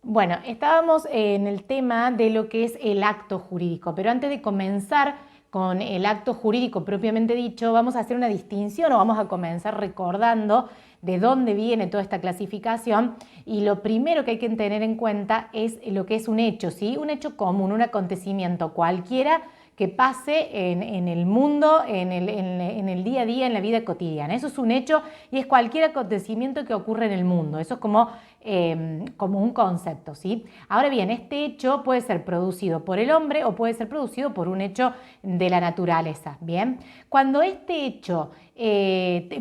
Bueno, estábamos en el tema de lo que es el acto jurídico, pero antes de comenzar con el acto jurídico propiamente dicho, vamos a hacer una distinción o vamos a comenzar recordando de dónde viene toda esta clasificación y lo primero que hay que tener en cuenta es lo que es un hecho, ¿sí? Un hecho común, un acontecimiento cualquiera que pase en el mundo, en el día a día, en la vida cotidiana. Eso es un hecho y es cualquier acontecimiento que ocurre en el mundo. Eso es como un concepto, ¿sí? Ahora bien, este hecho puede ser producido por el hombre o puede ser producido por un hecho de la naturaleza, ¿bien? Cuando este hecho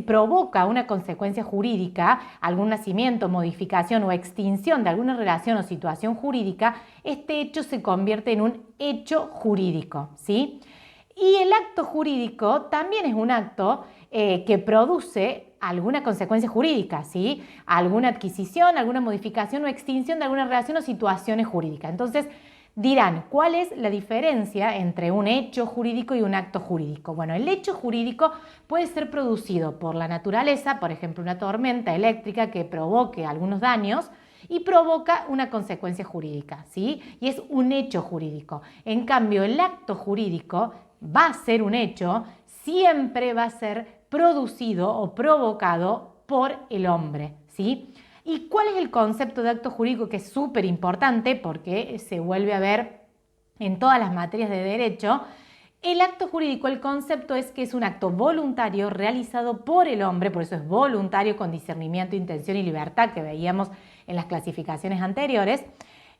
provoca una consecuencia jurídica, algún nacimiento, modificación o extinción de alguna relación o situación jurídica, este hecho se convierte en un hecho jurídico, ¿sí? Y el acto jurídico también es un acto que produce alguna consecuencia jurídica, ¿sí? Alguna adquisición, alguna modificación o extinción de alguna relación o situaciones jurídicas. Entonces, dirán, ¿cuál es la diferencia entre un hecho jurídico y un acto jurídico? Bueno, el hecho jurídico puede ser producido por la naturaleza, por ejemplo, una tormenta eléctrica que provoque algunos daños y provoca una consecuencia jurídica, ¿sí? Y es un hecho jurídico. En cambio, el acto jurídico va a ser un hecho, siempre va a ser producido o provocado por el hombre, ¿sí? ¿Y cuál es el concepto de acto jurídico? Que es súper importante porque se vuelve a ver en todas las materias de derecho. El acto jurídico, el concepto es que es un acto voluntario realizado por el hombre, por eso es voluntario con discernimiento, intención y libertad que veíamos en las clasificaciones anteriores.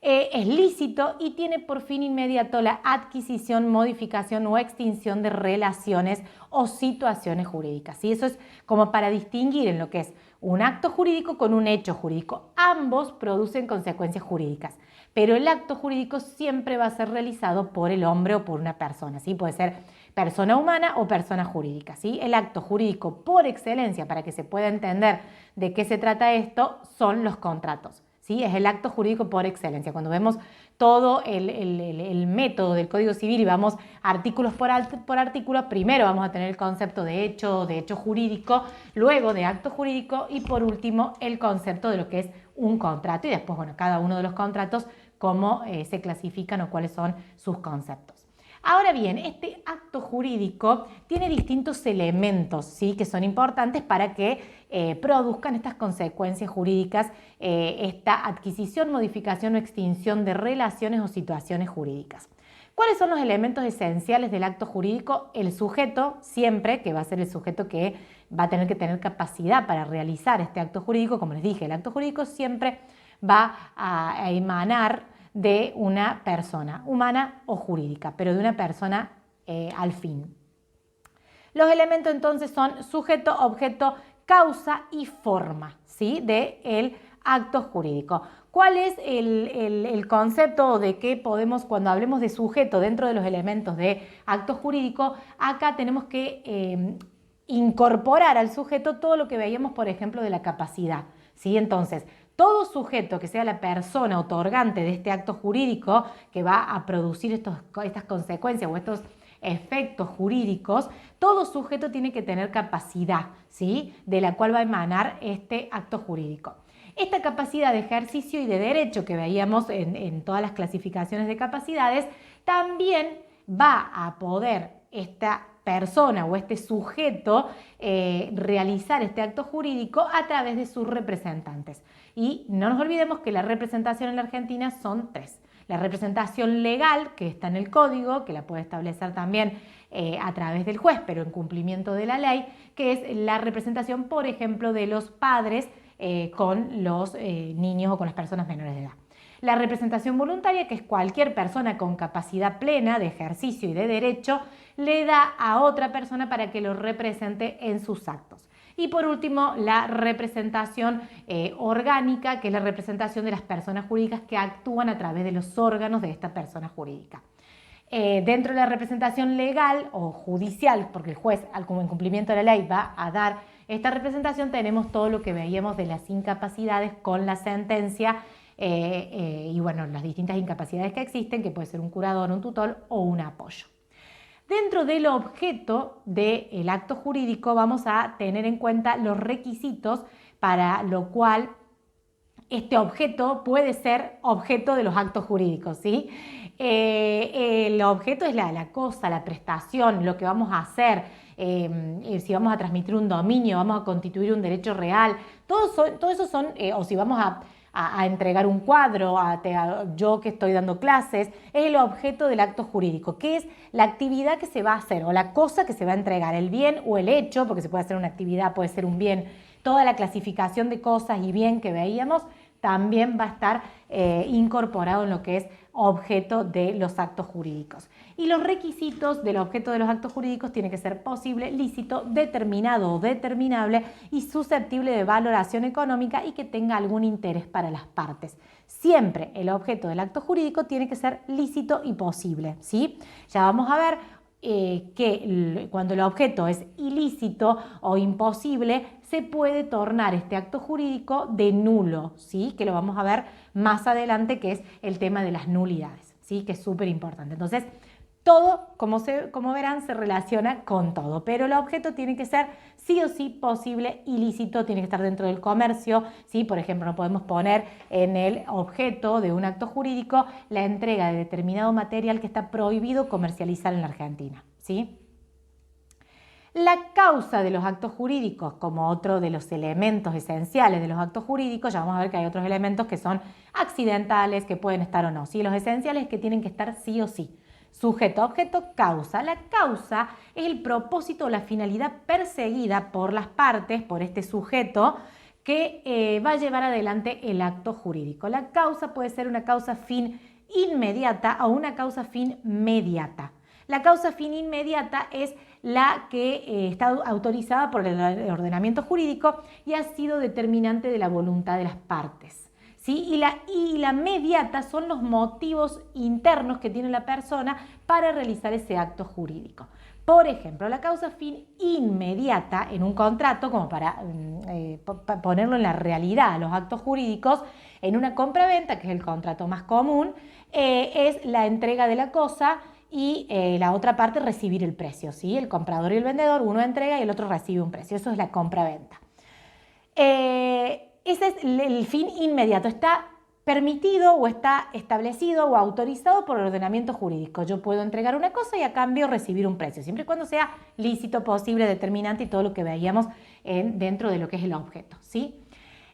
Es lícito y tiene por fin inmediato la adquisición, modificación o extinción de relaciones o situaciones jurídicas. Y eso es como para distinguir en lo que es un acto jurídico con un hecho jurídico. Ambos producen consecuencias jurídicas, pero el acto jurídico siempre va a ser realizado por el hombre o por una persona, ¿sí? Puede ser persona humana o persona jurídica, ¿sí? El acto jurídico por excelencia, para que se pueda entender de qué se trata esto, son los contratos, ¿sí? Es el acto jurídico por excelencia. Cuando vemos todo el método del Código Civil y vamos artículos por artículo, primero vamos a tener el concepto de hecho jurídico, luego de acto jurídico y por último el concepto de lo que es un contrato y después, bueno, cada uno de los contratos, cómo se clasifican o cuáles son sus conceptos. Ahora bien, este acto jurídico tiene distintos elementos, ¿sí? Que son importantes para que produzcan estas consecuencias jurídicas, esta adquisición, modificación o extinción de relaciones o situaciones jurídicas. ¿Cuáles son los elementos esenciales del acto jurídico? El sujeto, siempre, que va a ser el sujeto que va a tener que tener capacidad para realizar este acto jurídico. Como les dije, el acto jurídico siempre va a emanar de una persona, humana o jurídica, pero de una persona al fin. Los elementos entonces son sujeto, objeto, causa y forma, ¿sí? Del acto jurídico. ¿Cuál es el concepto de que podemos, cuando hablemos de sujeto dentro de los elementos de acto jurídico, acá tenemos que incorporar al sujeto todo lo que veíamos, por ejemplo, de la capacidad, ¿sí? Entonces, todo sujeto que sea la persona otorgante de este acto jurídico que va a producir estas consecuencias o estos efectos jurídicos, todo sujeto tiene que tener capacidad, ¿sí? De la cual va a emanar este acto jurídico. Esta capacidad de ejercicio y de derecho que veíamos en todas las clasificaciones de capacidades, también va a poder esta persona o este sujeto realizar este acto jurídico a través de sus representantes. Y no nos olvidemos que la representación en la Argentina son tres. La representación legal, que está en el código, que la puede establecer también a través del juez, pero en cumplimiento de la ley, que es la representación, por ejemplo, de los padres con los niños o con las personas menores de edad. La representación voluntaria, que es cualquier persona con capacidad plena de ejercicio y de derecho, le da a otra persona para que lo represente en sus actos. Y por último, la representación orgánica, que es la representación de las personas jurídicas que actúan a través de los órganos de esta persona jurídica. Dentro de la representación legal o judicial, porque el juez, como en cumplimiento de la ley, va a dar esta representación, tenemos todo lo que veíamos de las incapacidades con la sentencia y bueno, las distintas incapacidades que existen, que puede ser un curador, un tutor o un apoyo. Dentro del objeto del acto jurídico vamos a tener en cuenta los requisitos para lo cual este objeto puede ser objeto de los actos jurídicos, ¿sí? El objeto es la cosa, la prestación, lo que vamos a hacer, si vamos a transmitir un dominio, vamos a constituir un derecho real, todo eso son, o si vamos a entregar un cuadro, yo que estoy dando clases, es el objeto del acto jurídico, que es la actividad que se va a hacer o la cosa que se va a entregar, el bien o el hecho, porque se puede hacer una actividad, puede ser un bien, toda la clasificación de cosas y bien que veíamos también va a estar incorporado en lo que es objeto de los actos jurídicos. Y los requisitos del objeto de los actos jurídicos tienen que ser posible, lícito, determinado o determinable y susceptible de valoración económica y que tenga algún interés para las partes. Siempre el objeto del acto jurídico tiene que ser lícito y posible, ¿sí? Ya vamos a ver que cuando el objeto es ilícito o imposible, se puede tornar este acto jurídico de nulo, ¿sí? Que lo vamos a ver más adelante, que es el tema de las nulidades, ¿sí? Que es súper importante. Entonces, todo, como verán, se relaciona con todo, pero el objeto tiene que ser sí o sí posible, ilícito, tiene que estar dentro del comercio, ¿sí? Por ejemplo, no podemos poner en el objeto de un acto jurídico la entrega de determinado material que está prohibido comercializar en la Argentina, ¿sí? La causa de los actos jurídicos, como otro de los elementos esenciales de los actos jurídicos, ya vamos a ver que hay otros elementos que son accidentales, que pueden estar o no, ¿sí? Los esenciales que tienen que estar sí o sí. Sujeto, objeto, causa. La causa es el propósito o la finalidad perseguida por las partes, por este sujeto, que va a llevar adelante el acto jurídico. La causa puede ser una causa fin inmediata o una causa fin mediata. La causa fin inmediata es la que está autorizada por el ordenamiento jurídico y ha sido determinante de la voluntad de las partes, ¿sí? Y la mediata son los motivos internos que tiene la persona para realizar ese acto jurídico. Por ejemplo, la causa fin inmediata en un contrato, como para ponerlo en la realidad, los actos jurídicos, en una compraventa, que es el contrato más común, es la entrega de la cosa y la otra parte recibir el precio, ¿sí? El comprador y el vendedor, uno entrega y el otro recibe un precio. Eso es la compraventa. Ese es el fin inmediato. Está permitido o está establecido o autorizado por el ordenamiento jurídico. Yo puedo entregar una cosa y a cambio recibir un precio, siempre y cuando sea lícito, posible, determinante y todo lo que veíamos dentro de lo que es el objeto, ¿sí?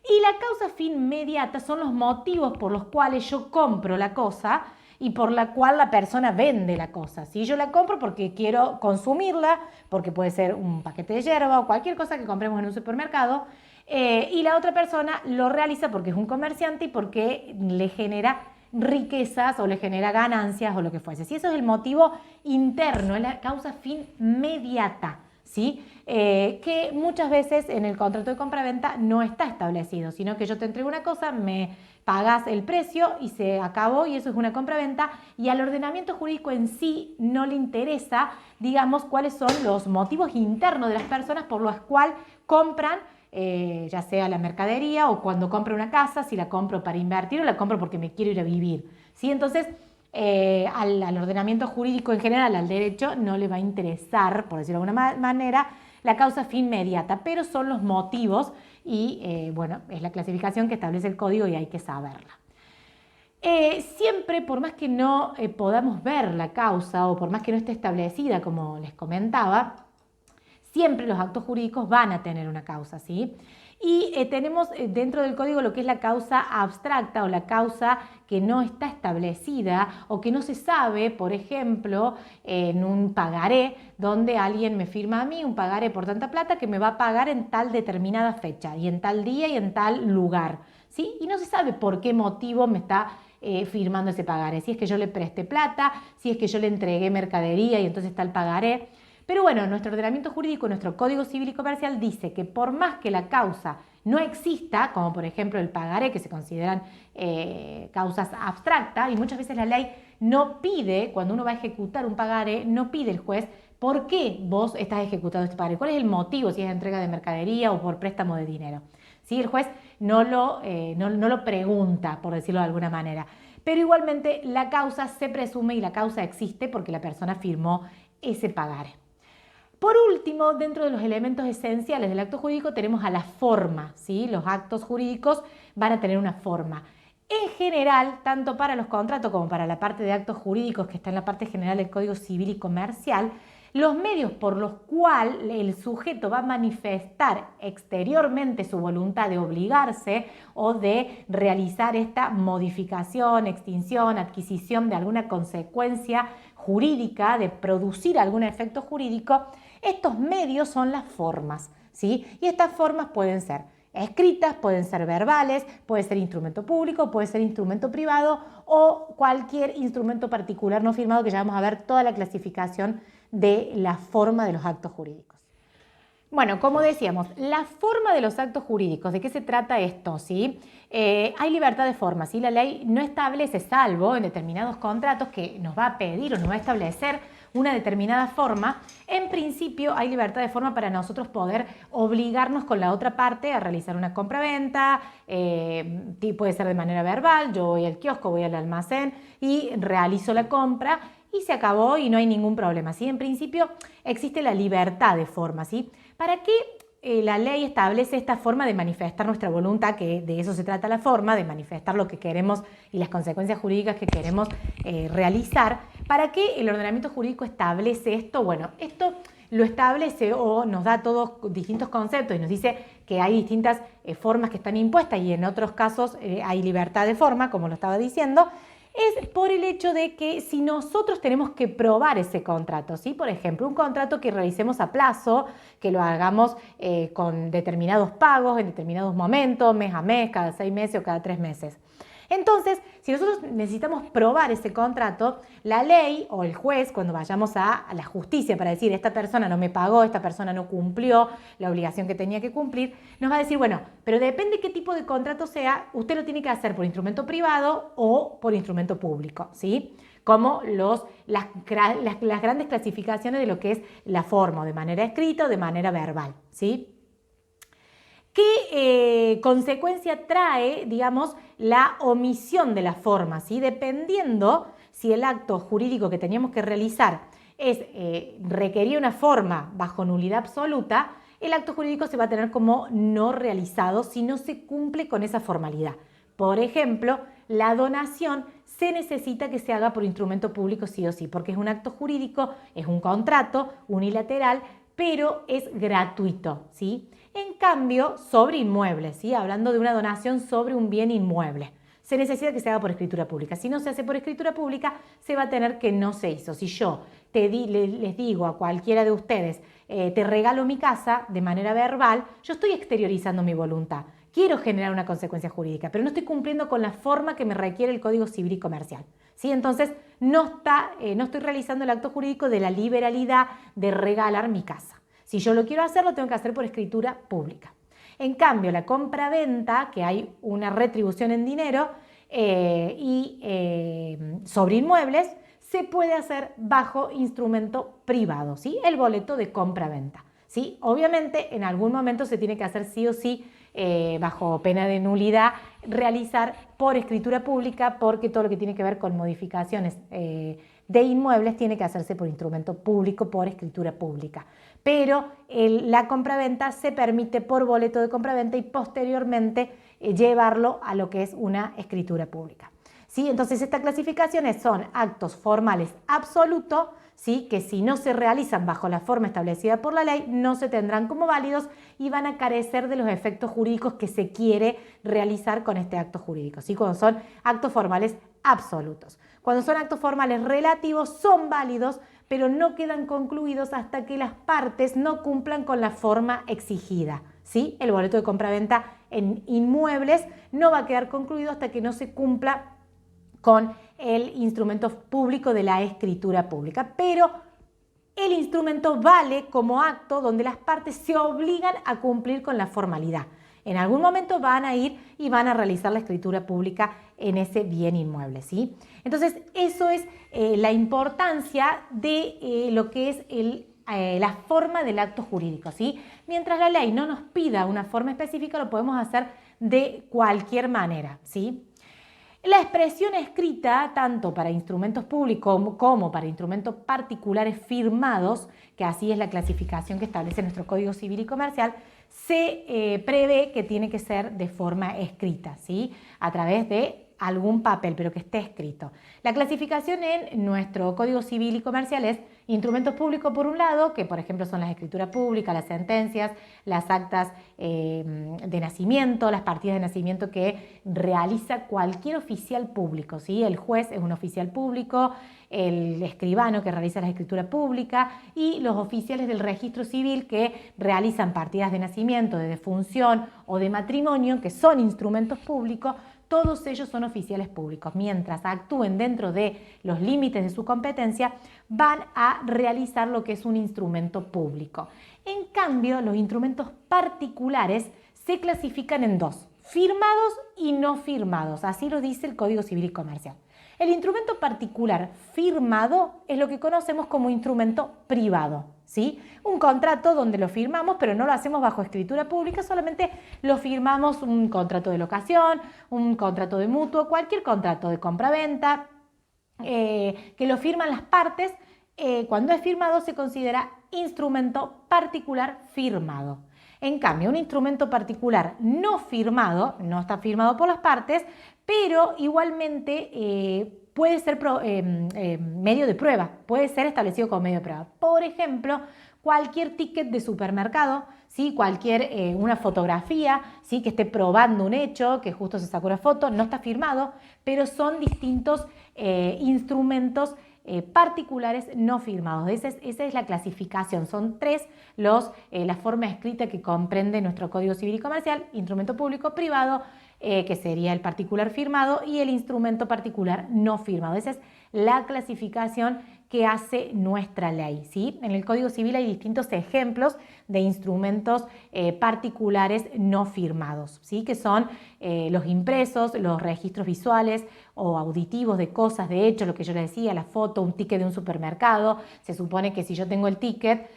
Y la causa fin mediata son los motivos por los cuales yo compro la cosa y por la cual la persona vende la cosa. Si yo la compro porque quiero consumirla, porque puede ser un paquete de yerba o cualquier cosa que compremos en un supermercado, y la otra persona lo realiza porque es un comerciante y porque le genera riquezas o le genera ganancias o lo que fuese. Si eso es el motivo interno, es la causa fin mediata, ¿sí? Que muchas veces en el contrato de compraventa no está establecido, sino que yo te entrego una cosa, me pagas el precio y se acabó y eso es una compraventa y al ordenamiento jurídico en sí no le interesa, digamos, cuáles son los motivos internos de las personas por los cuales compran, ya sea la mercadería o cuando compro una casa, si la compro para invertir o la compro porque me quiero ir a vivir, ¿sí? Entonces, al ordenamiento jurídico en general, al derecho, no le va a interesar, por decirlo de alguna manera, la causa fin mediata, pero son los motivos y, bueno, es la clasificación que establece el código y hay que saberla. Siempre, por más que no podamos ver la causa o por más que no esté establecida, como les comentaba, siempre los actos jurídicos van a tener una causa, ¿sí? Y tenemos dentro del código lo que es la causa abstracta o la causa que no está establecida o que no se sabe, por ejemplo, en un pagaré donde alguien me firma a mí un pagaré por tanta plata que me va a pagar en tal determinada fecha y en tal día y en tal lugar, ¿sí? Y no se sabe por qué motivo me está firmando ese pagaré, si es que yo le presté plata, si es que yo le entregué mercadería y entonces está el pagaré. Pero bueno, nuestro ordenamiento jurídico, nuestro Código Civil y Comercial dice que por más que la causa no exista, como por ejemplo el pagaré, que se consideran causas abstractas, y muchas veces la ley no pide, cuando uno va a ejecutar un pagaré, no pide el juez por qué vos estás ejecutando este pagaré, cuál es el motivo, si es entrega de mercadería o por préstamo de dinero. ¿Sí? El juez no lo pregunta, por decirlo de alguna manera. Pero igualmente la causa se presume y la causa existe porque la persona firmó ese pagaré. Por último, dentro de los elementos esenciales del acto jurídico tenemos a la forma, ¿sí? Los actos jurídicos van a tener una forma. En general, tanto para los contratos como para la parte de actos jurídicos que está en la parte general del Código Civil y Comercial, los medios por los cuales el sujeto va a manifestar exteriormente su voluntad de obligarse o de realizar esta modificación, extinción, adquisición de alguna consecuencia jurídica, de producir algún efecto jurídico, estos medios son las formas, ¿sí? Y estas formas pueden ser escritas, pueden ser verbales, puede ser instrumento público, puede ser instrumento privado o cualquier instrumento particular no firmado, que ya vamos a ver toda la clasificación de la forma de los actos jurídicos. Bueno, como decíamos, la forma de los actos jurídicos, ¿de qué se trata esto? ¿Sí? Hay libertad de forma, ¿sí? La ley no establece, salvo en determinados contratos que nos va a pedir o nos va a establecer una determinada forma. En principio hay libertad de forma para nosotros poder obligarnos con la otra parte a realizar una compra-venta, puede ser de manera verbal, yo voy al kiosco, voy al almacén y realizo la compra y se acabó y no hay ningún problema, ¿sí? En principio existe la libertad de forma, ¿sí? ¿Para qué la ley establece esta forma de manifestar nuestra voluntad? Que de eso se trata la forma, de manifestar lo que queremos y las consecuencias jurídicas que queremos realizar. ¿Para qué el ordenamiento jurídico establece esto? Bueno, esto lo establece o nos da todos distintos conceptos y nos dice que hay distintas formas que están impuestas y en otros casos hay libertad de forma, como lo estaba diciendo. Es por el hecho de que si nosotros tenemos que probar ese contrato, ¿sí? Por ejemplo, un contrato que realicemos a plazo, que lo hagamos con determinados pagos en determinados momentos, mes a mes, cada 6 meses o cada 3 meses. Entonces, si nosotros necesitamos probar ese contrato, la ley o el juez, cuando vayamos a la justicia para decir esta persona no me pagó, esta persona no cumplió la obligación que tenía que cumplir, nos va a decir, bueno, pero depende qué tipo de contrato sea, usted lo tiene que hacer por instrumento privado o por instrumento público, ¿sí? Como las grandes clasificaciones de lo que es la forma, o de manera escrita o de manera verbal, ¿sí? ¿Qué consecuencia trae, digamos, la omisión de la forma? ¿Sí? Dependiendo si el acto jurídico que teníamos que realizar requería una forma bajo nulidad absoluta, el acto jurídico se va a tener como no realizado si no se cumple con esa formalidad. Por ejemplo, la donación se necesita que se haga por instrumento público sí o sí, porque es un acto jurídico, es un contrato unilateral, pero es gratuito, ¿sí? En cambio, sobre inmuebles, ¿sí? Hablando de una donación sobre un bien inmueble, se necesita que se haga por escritura pública. Si no se hace por escritura pública, se va a tener que no se hizo. Si yo les digo a cualquiera de ustedes, te regalo mi casa de manera verbal, yo estoy exteriorizando mi voluntad. Quiero generar una consecuencia jurídica, pero no estoy cumpliendo con la forma que me requiere el Código Civil y Comercial, ¿sí? Entonces, no estoy realizando el acto jurídico de la liberalidad de regalar mi casa. Si yo lo quiero hacer, lo tengo que hacer por escritura pública. En cambio, la compra-venta, que hay una retribución en dinero sobre inmuebles, se puede hacer bajo instrumento privado, ¿sí? El boleto de compra-venta, ¿sí? Obviamente, en algún momento se tiene que hacer sí o sí, bajo pena de nulidad, realizar por escritura pública, porque todo lo que tiene que ver con modificaciones de inmuebles tiene que hacerse por instrumento público, por escritura pública. Pero la compraventa se permite por boleto de compraventa y posteriormente llevarlo a lo que es una escritura pública, ¿sí? Entonces, estas clasificaciones son actos formales absolutos, ¿sí? Que si no se realizan bajo la forma establecida por la ley, no se tendrán como válidos y van a carecer de los efectos jurídicos que se quiere realizar con este acto jurídico, ¿sí? Cuando son actos formales absolutos. Cuando son actos formales relativos, son válidos, pero no quedan concluidos hasta que las partes no cumplan con la forma exigida, ¿sí? El boleto de compraventa en inmuebles no va a quedar concluido hasta que no se cumpla con el instrumento público de la escritura pública, pero el instrumento vale como acto donde las partes se obligan a cumplir con la formalidad. En algún momento van a ir y van a realizar la escritura pública en ese bien inmueble, ¿sí? Entonces, eso es la importancia de lo que es la forma del acto jurídico, ¿sí? Mientras la ley no nos pida una forma específica, lo podemos hacer de cualquier manera, ¿sí? La expresión escrita, tanto para instrumentos públicos como para instrumentos particulares firmados, que así es la clasificación que establece nuestro Código Civil y Comercial, se prevé que tiene que ser de forma escrita, ¿sí? A través de algún papel, pero que esté escrito. La clasificación en nuestro Código Civil y Comercial es instrumentos públicos por un lado, que por ejemplo son las escrituras públicas, las sentencias, las actas de nacimiento, las partidas de nacimiento que realiza cualquier oficial público, ¿sí? El juez es un oficial público, el escribano que realiza la escritura pública y los oficiales del registro civil que realizan partidas de nacimiento, de defunción o de matrimonio, que son instrumentos públicos. Todos ellos son oficiales públicos. Mientras actúen dentro de los límites de su competencia, van a realizar lo que es un instrumento público. En cambio, los instrumentos particulares se clasifican en dos: firmados y no firmados. Así lo dice el Código Civil y Comercial. El instrumento particular firmado es lo que conocemos como instrumento privado, ¿sí? Un contrato donde lo firmamos, pero no lo hacemos bajo escritura pública, solamente lo firmamos, un contrato de locación, un contrato de mutuo, cualquier contrato de compra-venta, que lo firman las partes. Cuando es firmado se considera instrumento particular firmado. En cambio, un instrumento particular no firmado, no está firmado por las partes, pero igualmente puede ser medio de prueba, puede ser establecido como medio de prueba. Por ejemplo, cualquier ticket de supermercado, ¿sí? Una fotografía, ¿sí? Que esté probando un hecho, que justo se sacó una foto, no está firmado, pero son distintos instrumentos particulares no firmados. Esa es la clasificación. Son tres la forma escrita que comprende nuestro Código Civil y Comercial: instrumento público privado, que sería el particular firmado, y el instrumento particular no firmado. Esa es la clasificación que hace nuestra ley, ¿sí? En el Código Civil hay distintos ejemplos de instrumentos particulares no firmados, ¿sí? Que son los impresos, los registros visuales o auditivos de cosas, de hecho, lo que yo les decía, la foto, un ticket de un supermercado. Se supone que si yo tengo el ticket,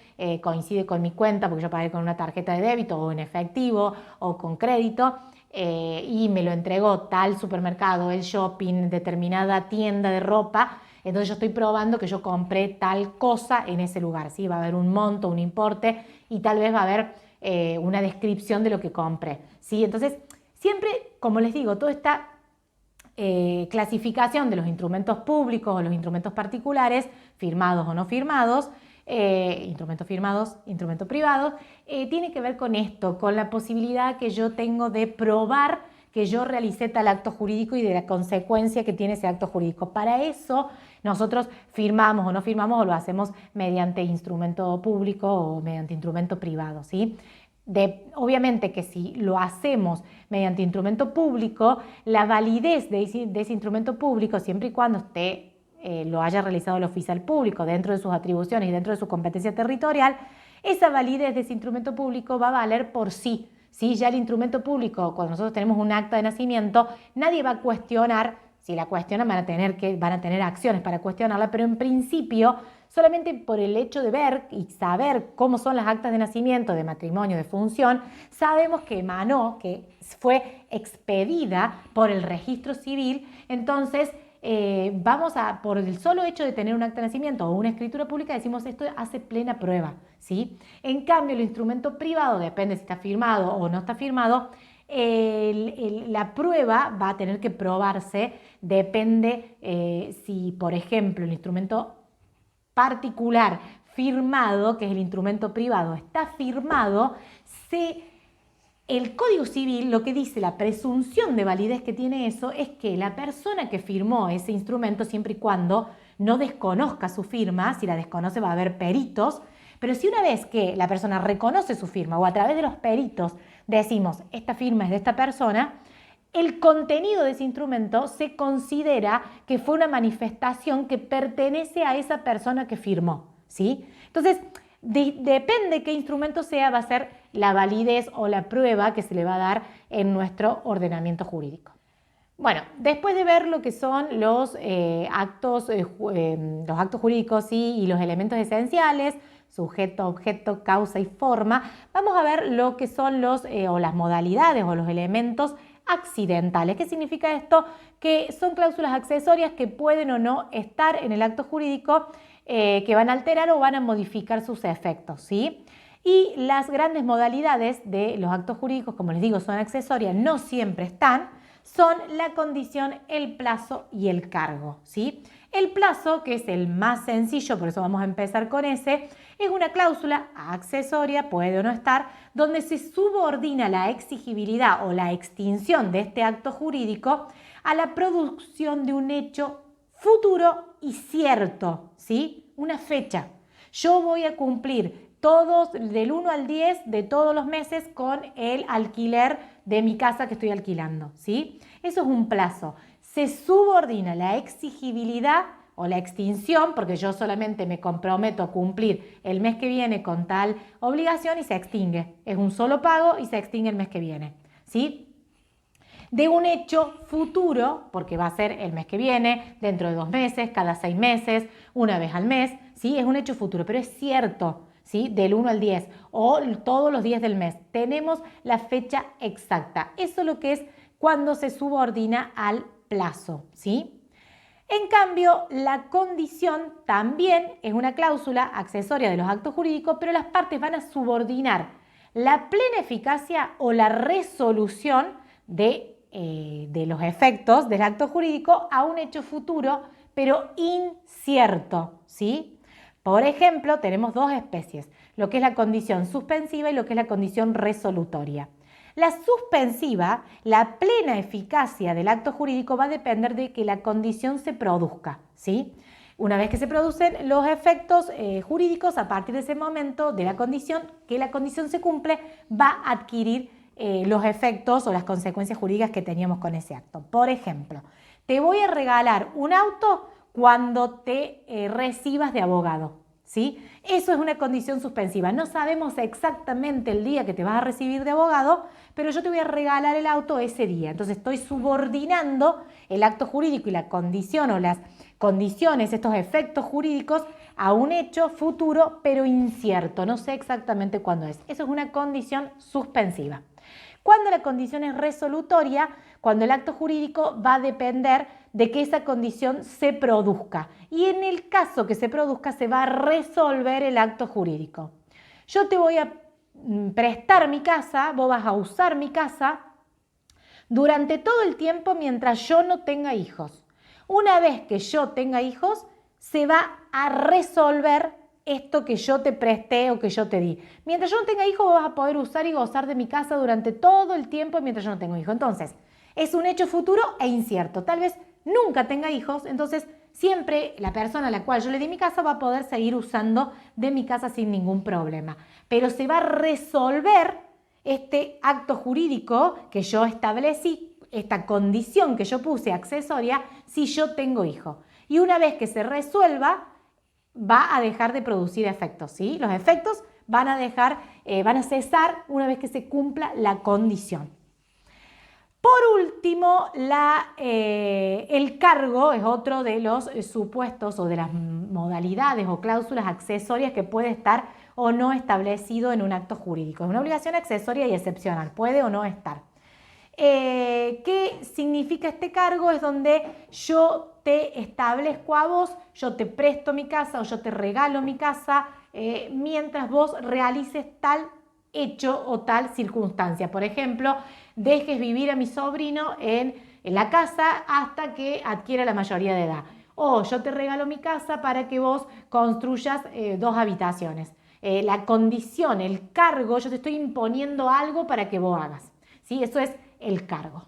coincide con mi cuenta porque yo pagué con una tarjeta de débito o en efectivo o con crédito, y me lo entregó tal supermercado, el shopping, determinada tienda de ropa. Entonces yo estoy probando que yo compré tal cosa en ese lugar, ¿sí? Va a haber un monto, un importe y tal vez va a haber una descripción de lo que compré, ¿sí? Entonces siempre, como les digo, toda esta clasificación de los instrumentos públicos o los instrumentos particulares, firmados o no firmados, instrumentos firmados, instrumentos privados, tiene que ver con esto, con la posibilidad que yo tengo de probar que yo realicé tal acto jurídico y de la consecuencia que tiene ese acto jurídico. Para eso nosotros firmamos o no firmamos, o lo hacemos mediante instrumento público o mediante instrumento privado, ¿sí? Obviamente que si lo hacemos mediante instrumento público, la validez de ese instrumento público, siempre y cuando lo haya realizado el oficial público dentro de sus atribuciones y dentro de su competencia territorial, esa validez de ese instrumento público va a valer por sí. ¿Sí? Ya el instrumento público, cuando nosotros tenemos un acta de nacimiento, nadie va a cuestionar. Si la cuestionan van a tener acciones para cuestionarla, pero en principio, solamente por el hecho de ver y saber cómo son las actas de nacimiento, de matrimonio, de función, sabemos que emanó, que fue expedida por el registro civil. Entonces por el solo hecho de tener un acta de nacimiento o una escritura pública, decimos esto hace plena prueba, ¿sí? En cambio, el instrumento privado, depende si está firmado o no está firmado, la prueba va a tener que probarse, depende si, por ejemplo, el instrumento particular firmado, que es el instrumento privado, está firmado, el Código Civil lo que dice, la presunción de validez que tiene eso, es que la persona que firmó ese instrumento, siempre y cuando no desconozca su firma, si la desconoce va a haber peritos, pero si una vez que la persona reconoce su firma o a través de los peritos decimos esta firma es de esta persona, el contenido de ese instrumento se considera que fue una manifestación que pertenece a esa persona que firmó, ¿sí? Entonces, depende qué instrumento sea, va a ser la validez o la prueba que se le va a dar en nuestro ordenamiento jurídico. Bueno, después de ver lo que son los actos jurídicos, ¿sí? Y los elementos esenciales, sujeto, objeto, causa y forma, vamos a ver lo que son las modalidades o los elementos accidentales. ¿Qué significa esto? Que son cláusulas accesorias que pueden o no estar en el acto jurídico, que van a alterar o van a modificar sus efectos, ¿sí? Y las grandes modalidades de los actos jurídicos, como les digo, son accesorias, no siempre están, son la condición, el plazo y el cargo, ¿sí? El plazo, que es el más sencillo, por eso vamos a empezar con ese, es una cláusula accesoria, puede o no estar, donde se subordina la exigibilidad o la extinción de este acto jurídico a la producción de un hecho futuro y cierto, ¿sí? Una fecha. Yo voy a cumplir todos, del 1 al 10 de todos los meses con el alquiler de mi casa que estoy alquilando, ¿sí? Eso es un plazo. Se subordina la exigibilidad o la extinción, porque yo solamente me comprometo a cumplir el mes que viene con tal obligación y se extingue. Es un solo pago y se extingue el mes que viene, ¿sí? De un hecho futuro, porque va a ser el mes que viene, dentro de 2 meses, cada 6 meses, una vez al mes, ¿sí? Es un hecho futuro, pero es cierto, ¿sí? Del 1 al 10 o todos los días del mes. Tenemos la fecha exacta. Eso es lo que es cuando se subordina al plazo, ¿sí? En cambio, la condición también es una cláusula accesoria de los actos jurídicos, pero las partes van a subordinar la plena eficacia o la resolución de los efectos del acto jurídico a un hecho futuro, pero incierto, ¿sí? Por ejemplo, tenemos 2 especies, lo que es la condición suspensiva y lo que es la condición resolutoria. La suspensiva, la plena eficacia del acto jurídico va a depender de que la condición se produzca, ¿sí? Una vez que se producen los efectos jurídicos, a partir de ese momento de la condición, que la condición se cumple, va a adquirir los efectos o las consecuencias jurídicas que teníamos con ese acto. Por ejemplo, te voy a regalar un auto cuando te recibas de abogado, ¿sí? Eso es una condición suspensiva. No sabemos exactamente el día que te vas a recibir de abogado, pero yo te voy a regalar el auto ese día. Entonces estoy subordinando el acto jurídico y la condición o las condiciones, estos efectos jurídicos, a un hecho futuro, pero incierto. No sé exactamente cuándo es. Eso es una condición suspensiva. Cuando la condición es resolutoria, cuando el acto jurídico va a depender de que esa condición se produzca. Y en el caso que se produzca, se va a resolver el acto jurídico. Yo te voy a prestar mi casa, vos vas a usar mi casa durante todo el tiempo mientras yo no tenga hijos. Una vez que yo tenga hijos, se va a resolver esto que yo te presté o que yo te di. Mientras yo no tenga hijos, vas a poder usar y gozar de mi casa durante todo el tiempo mientras yo no tengo hijos. Entonces, es un hecho futuro e incierto. Tal vez nunca tenga hijos, entonces siempre la persona a la cual yo le di mi casa va a poder seguir usando de mi casa sin ningún problema. Pero se va a resolver este acto jurídico que yo establecí, esta condición que yo puse accesoria, si yo tengo hijos. Y una vez que se resuelva, va a dejar de producir efectos, ¿sí? Los efectos van a cesar una vez que se cumpla la condición. Por último, el cargo es otro de los supuestos o de las modalidades o cláusulas accesorias que puede estar o no establecido en un acto jurídico. Es una obligación accesoria y excepcional, puede o no estar. ¿Qué significa este cargo? Es donde yo te establezco a vos, yo te presto mi casa o yo te regalo mi casa mientras vos realices tal hecho o tal circunstancia. Por ejemplo, dejes vivir a mi sobrino en la casa hasta que adquiera la mayoría de edad. O yo te regalo mi casa para que vos construyas 2 habitaciones. La condición, el cargo, yo te estoy imponiendo algo para que vos hagas, ¿sí? Eso es el cargo.